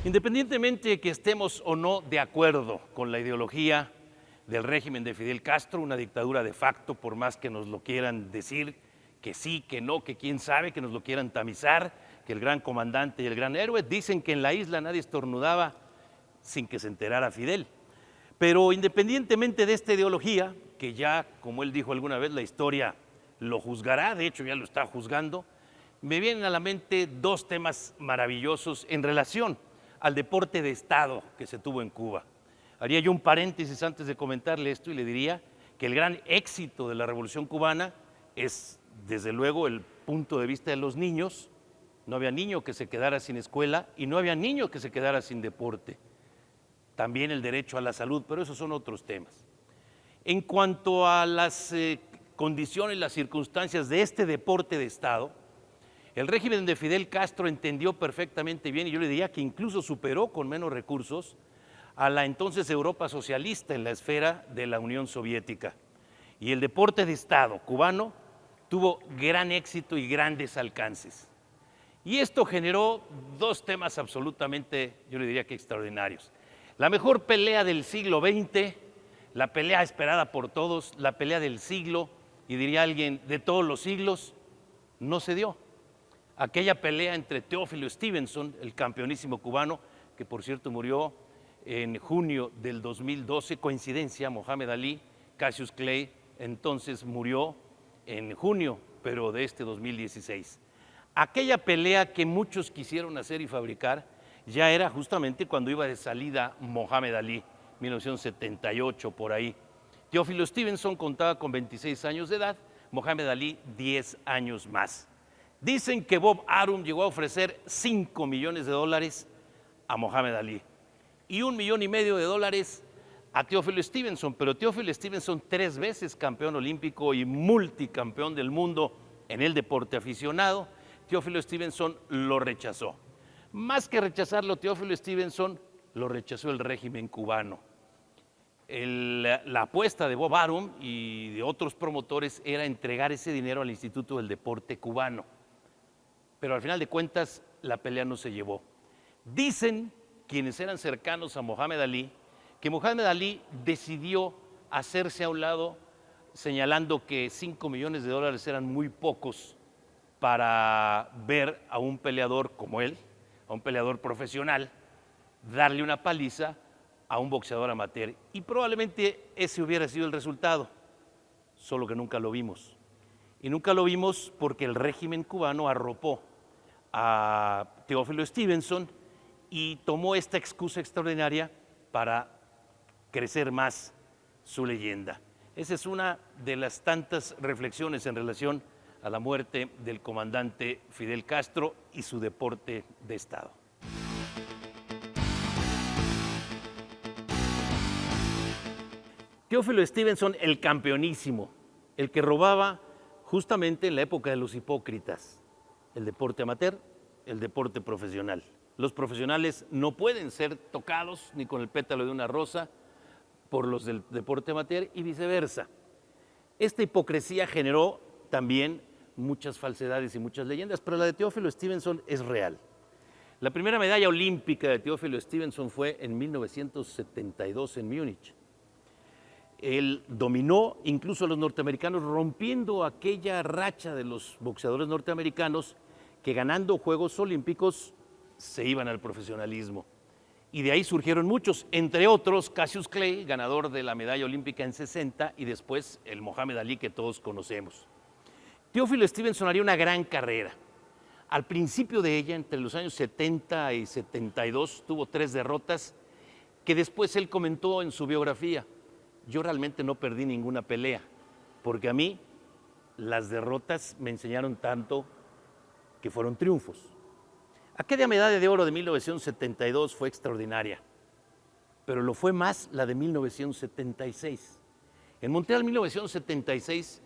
Independientemente de que estemos o no de acuerdo con la ideología del régimen de Fidel Castro, una dictadura de facto, por más que nos lo quieran decir, que sí, que no, que quién sabe, que nos lo quieran tamizar, que el gran comandante y el gran héroe, dicen que en la isla nadie estornudaba sin que se enterara Fidel. Pero independientemente de esta ideología, que ya, como él dijo alguna vez, la historia lo juzgará, de hecho ya lo está juzgando, me vienen a la mente dos temas maravillosos en relación al deporte de Estado que se tuvo en Cuba. Haría yo un paréntesis antes de comentarle esto y le diría que el gran éxito de la Revolución Cubana es, desde luego, el punto de vista de los niños. No había niño que se quedara sin escuela y no había niño que se quedara sin deporte. También el derecho a la salud, pero esos son otros temas. En cuanto a las condiciones, las circunstancias de este deporte de Estado, el régimen de Fidel Castro entendió perfectamente bien, y yo le diría que incluso superó con menos recursos a la entonces Europa socialista en la esfera de la Unión Soviética. Y el deporte de Estado cubano tuvo gran éxito y grandes alcances. Y esto generó dos temas absolutamente, yo le diría que extraordinarios. La mejor pelea del siglo XX, la pelea esperada por todos, la pelea del siglo, y diría alguien, de todos los siglos, no se dio. Aquella pelea entre Teófilo Stevenson, el campeonísimo cubano, que por cierto murió en junio del 2012, coincidencia, Mohamed Ali, Cassius Clay, entonces murió en junio, pero de este 2016. Aquella pelea que muchos quisieron hacer y fabricar, ya era justamente cuando iba de salida Mohamed Ali, 1978 por ahí. Teófilo Stevenson contaba con 26 años de edad, Mohamed Ali 10 años más. Dicen que Bob Arum llegó a ofrecer $5 millones a Mohamed Ali y $1,5 millones a Teófilo Stevenson, pero Teófilo Stevenson 3 veces campeón olímpico y multicampeón del mundo en el deporte aficionado, Teófilo Stevenson lo rechazó. Más que rechazarlo, Teófilo Stevenson lo rechazó el régimen cubano. La apuesta de Bob Arum y de otros promotores era entregar ese dinero al Instituto del Deporte Cubano. Pero al final de cuentas la pelea no se llevó. Dicen quienes eran cercanos a Mohamed Ali que Mohamed Ali decidió hacerse a un lado señalando que $5 millones eran muy pocos para ver a un peleador como él, a un peleador profesional, darle una paliza a un boxeador amateur. Y probablemente ese hubiera sido el resultado, solo que nunca lo vimos. Y nunca lo vimos porque el régimen cubano arropó a Teófilo Stevenson y tomó esta excusa extraordinaria para crecer más su leyenda. Esa es una de las tantas reflexiones en relación a la muerte del comandante Fidel Castro y su deporte de Estado. Teófilo Stevenson, el campeonísimo, el que robaba justamente en la época de los hipócritas, el deporte amateur, el deporte profesional. Los profesionales no pueden ser tocados ni con el pétalo de una rosa por los del deporte amateur y viceversa. Esta hipocresía generó también muchas falsedades y muchas leyendas, pero la de Teófilo Stevenson es real. La primera medalla olímpica de Teófilo Stevenson fue en 1972 en Múnich. Él dominó incluso a los norteamericanos, rompiendo aquella racha de los boxeadores norteamericanos que ganando Juegos Olímpicos se iban al profesionalismo. Y de ahí surgieron muchos, entre otros Cassius Clay, ganador de la medalla olímpica en 60, y después el Mohamed Ali que todos conocemos. Teófilo Stevenson haría una gran carrera. Al principio de ella, entre los años 70 y 72, tuvo 3 derrotas que después él comentó en su biografía. Yo realmente no perdí ninguna pelea, porque a mí las derrotas me enseñaron tanto que fueron triunfos. Aquella medalla de oro de 1972 fue extraordinaria, pero lo fue más la de 1976. En Montreal 1976,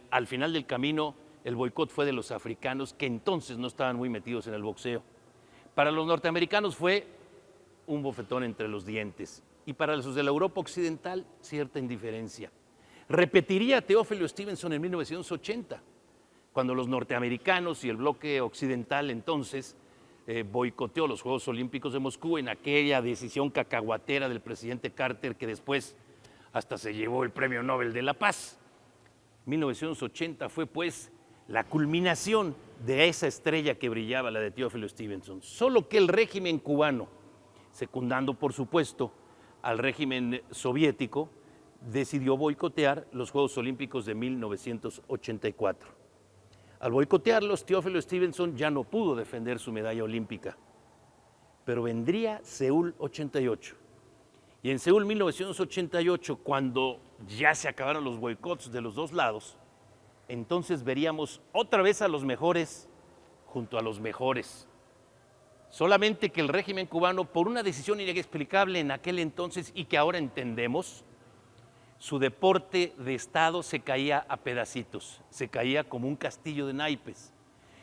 al final del camino, el boicot fue de los africanos, que entonces no estaban muy metidos en el boxeo. Para los norteamericanos fue un bofetón entre los dientes, y para los de la Europa occidental, cierta indiferencia. Repetiría Teófilo Stevenson en 1980, cuando los norteamericanos y el bloque occidental entonces boicoteó los Juegos Olímpicos de Moscú en aquella decisión cacahuatera del presidente Carter que después hasta se llevó el Premio Nobel de la Paz. 1980 fue pues la culminación de esa estrella que brillaba, la de Teófilo Stevenson. Solo que el régimen cubano, secundando por supuesto al régimen soviético, decidió boicotear los Juegos Olímpicos de 1984. Al boicotearlos, Teófilo Stevenson ya no pudo defender su medalla olímpica, pero vendría Seúl 88. Y en Seúl 1988, cuando ya se acabaron los boicots de los dos lados, entonces veríamos otra vez a los mejores junto a los mejores. Solamente que el régimen cubano, por una decisión inexplicable en aquel entonces y que ahora entendemos, su deporte de Estado se caía a pedacitos, se caía como un castillo de naipes.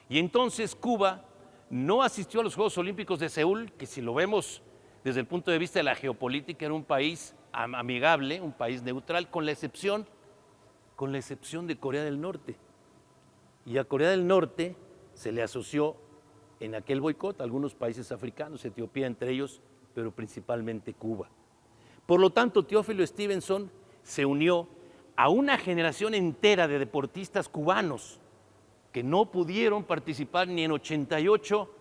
Y entonces Cuba no asistió a los Juegos Olímpicos de Seúl, que si lo vemos desde el punto de vista de la geopolítica era un país amigable, un país neutral, con la excepción de Corea del Norte. Y a Corea del Norte se le asoció en aquel boicot a algunos países africanos, Etiopía entre ellos, pero principalmente Cuba. Por lo tanto, Teófilo Stevenson se unió a una generación entera de deportistas cubanos que no pudieron participar ni en 88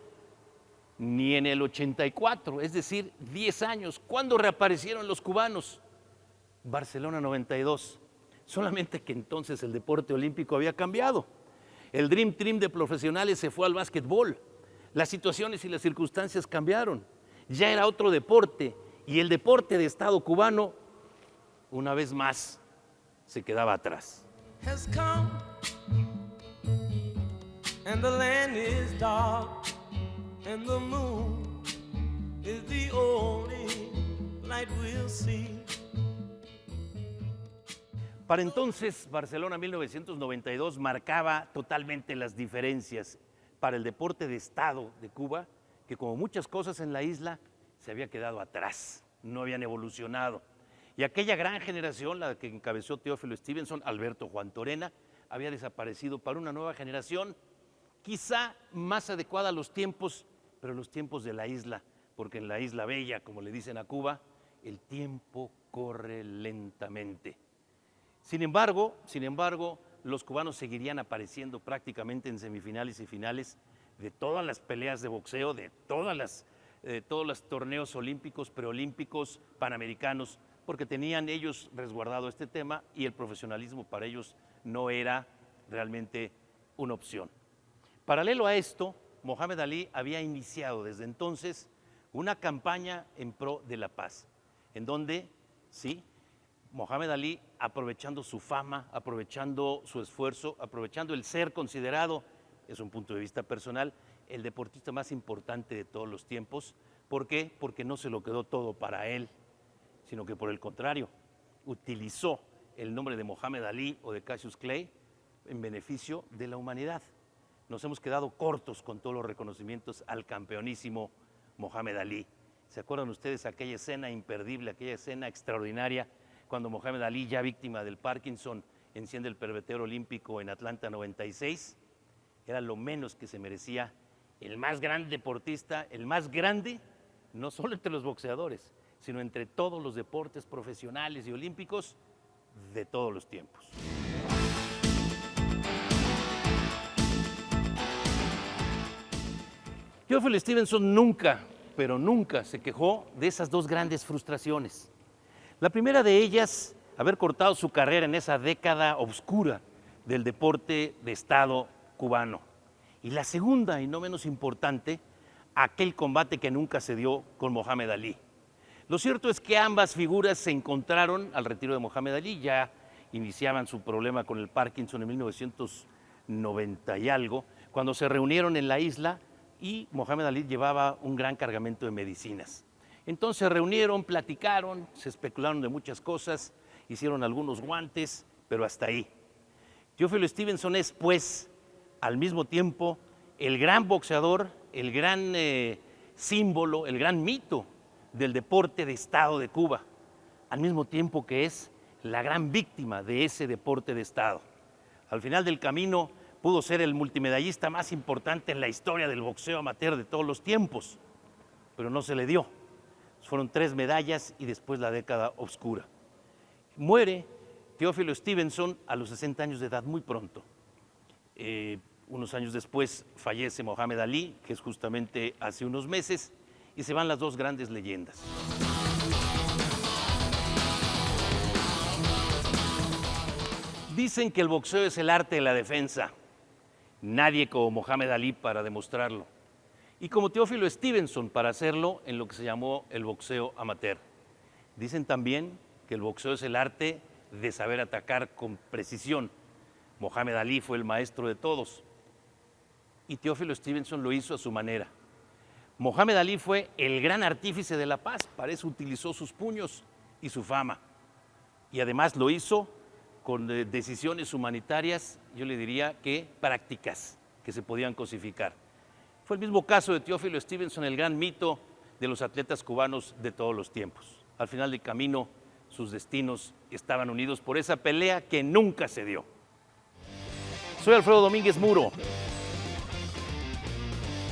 ni en el 84, es decir, 10 años. ¿Cuándo reaparecieron los cubanos? Barcelona 92. Solamente que entonces el deporte olímpico había cambiado. El Dream Team de profesionales se fue al básquetbol. Las situaciones y las circunstancias cambiaron. Ya era otro deporte y el deporte de Estado cubano, una vez más, se quedaba atrás. Has come, and the land is dark, and the moon is the only light we'll see. Para entonces, Barcelona 1992 marcaba totalmente las diferencias para el deporte de Estado de Cuba, que como muchas cosas en la isla, se había quedado atrás, no habían evolucionado. Y aquella gran generación, la que encabezó Teófilo Stevenson, Alberto Juan Torena, había desaparecido para una nueva generación, quizá más adecuada a los tiempos, pero los tiempos de la isla, porque en la isla bella, como le dicen a Cuba, el tiempo corre lentamente. Sin embargo, los cubanos seguirían apareciendo prácticamente en semifinales y finales de todas las peleas de boxeo, de todos los torneos olímpicos, preolímpicos, panamericanos, porque tenían ellos resguardado este tema y el profesionalismo para ellos no era realmente una opción. Paralelo a esto, Mohamed Ali había iniciado desde entonces una campaña en pro de la paz, en donde, sí, Mohamed Ali, aprovechando su fama, aprovechando su esfuerzo, aprovechando el ser considerado, es un punto de vista personal, el deportista más importante de todos los tiempos. ¿Por qué? Porque no se lo quedó todo para él, sino que por el contrario, utilizó el nombre de Mohamed Ali o de Cassius Clay en beneficio de la humanidad. Nos hemos quedado cortos con todos los reconocimientos al campeonísimo Mohamed Ali. ¿Se acuerdan ustedes aquella escena imperdible, aquella escena extraordinaria, cuando Mohamed Ali, ya víctima del Parkinson, enciende el pebetero olímpico en Atlanta 96? Era lo menos que se merecía el más grande deportista, el más grande, no solo entre los boxeadores, sino entre todos los deportes profesionales y olímpicos de todos los tiempos. Teófilo Stevenson nunca, pero nunca se quejó de esas dos grandes frustraciones. La primera de ellas, haber cortado su carrera en esa década oscura del deporte de Estado cubano. Y la segunda, y no menos importante, aquel combate que nunca se dio con Mohamed Ali. Lo cierto es que ambas figuras se encontraron al retiro de Mohamed Ali, ya iniciaban su problema con el Parkinson en 1990 y algo, cuando se reunieron en la isla y Mohamed Ali llevaba un gran cargamento de medicinas. Entonces se reunieron, platicaron, se especularon de muchas cosas, hicieron algunos guantes, pero hasta ahí. Teófilo Stevenson es, pues, al mismo tiempo, el gran boxeador, el gran símbolo, el gran mito del deporte de Estado de Cuba, al mismo tiempo que es la gran víctima de ese deporte de Estado. Al final del camino, pudo ser el multimedallista más importante en la historia del boxeo amateur de todos los tiempos, pero no se le dio. Fueron 3 medallas y después la década oscura. Muere Teófilo Stevenson a los 60 años de edad, muy pronto. Unos años después fallece Mohamed Ali, que es justamente hace unos meses, y se van las 2 grandes leyendas. Dicen que el boxeo es el arte de la defensa. Nadie como Mohamed Ali para demostrarlo. Y como Teófilo Stevenson para hacerlo en lo que se llamó el boxeo amateur. Dicen también que el boxeo es el arte de saber atacar con precisión. Mohamed Ali fue el maestro de todos y Teófilo Stevenson lo hizo a su manera. Mohamed Ali fue el gran artífice de la paz, para eso utilizó sus puños y su fama. Y además lo hizo con decisiones humanitarias, yo le diría que prácticas, que se podían cosificar. Fue el mismo caso de Teófilo Stevenson, el gran mito de los atletas cubanos de todos los tiempos. Al final del camino, sus destinos estaban unidos por esa pelea que nunca se dio. Soy Alfredo Domínguez Muro.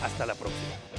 Hasta la próxima.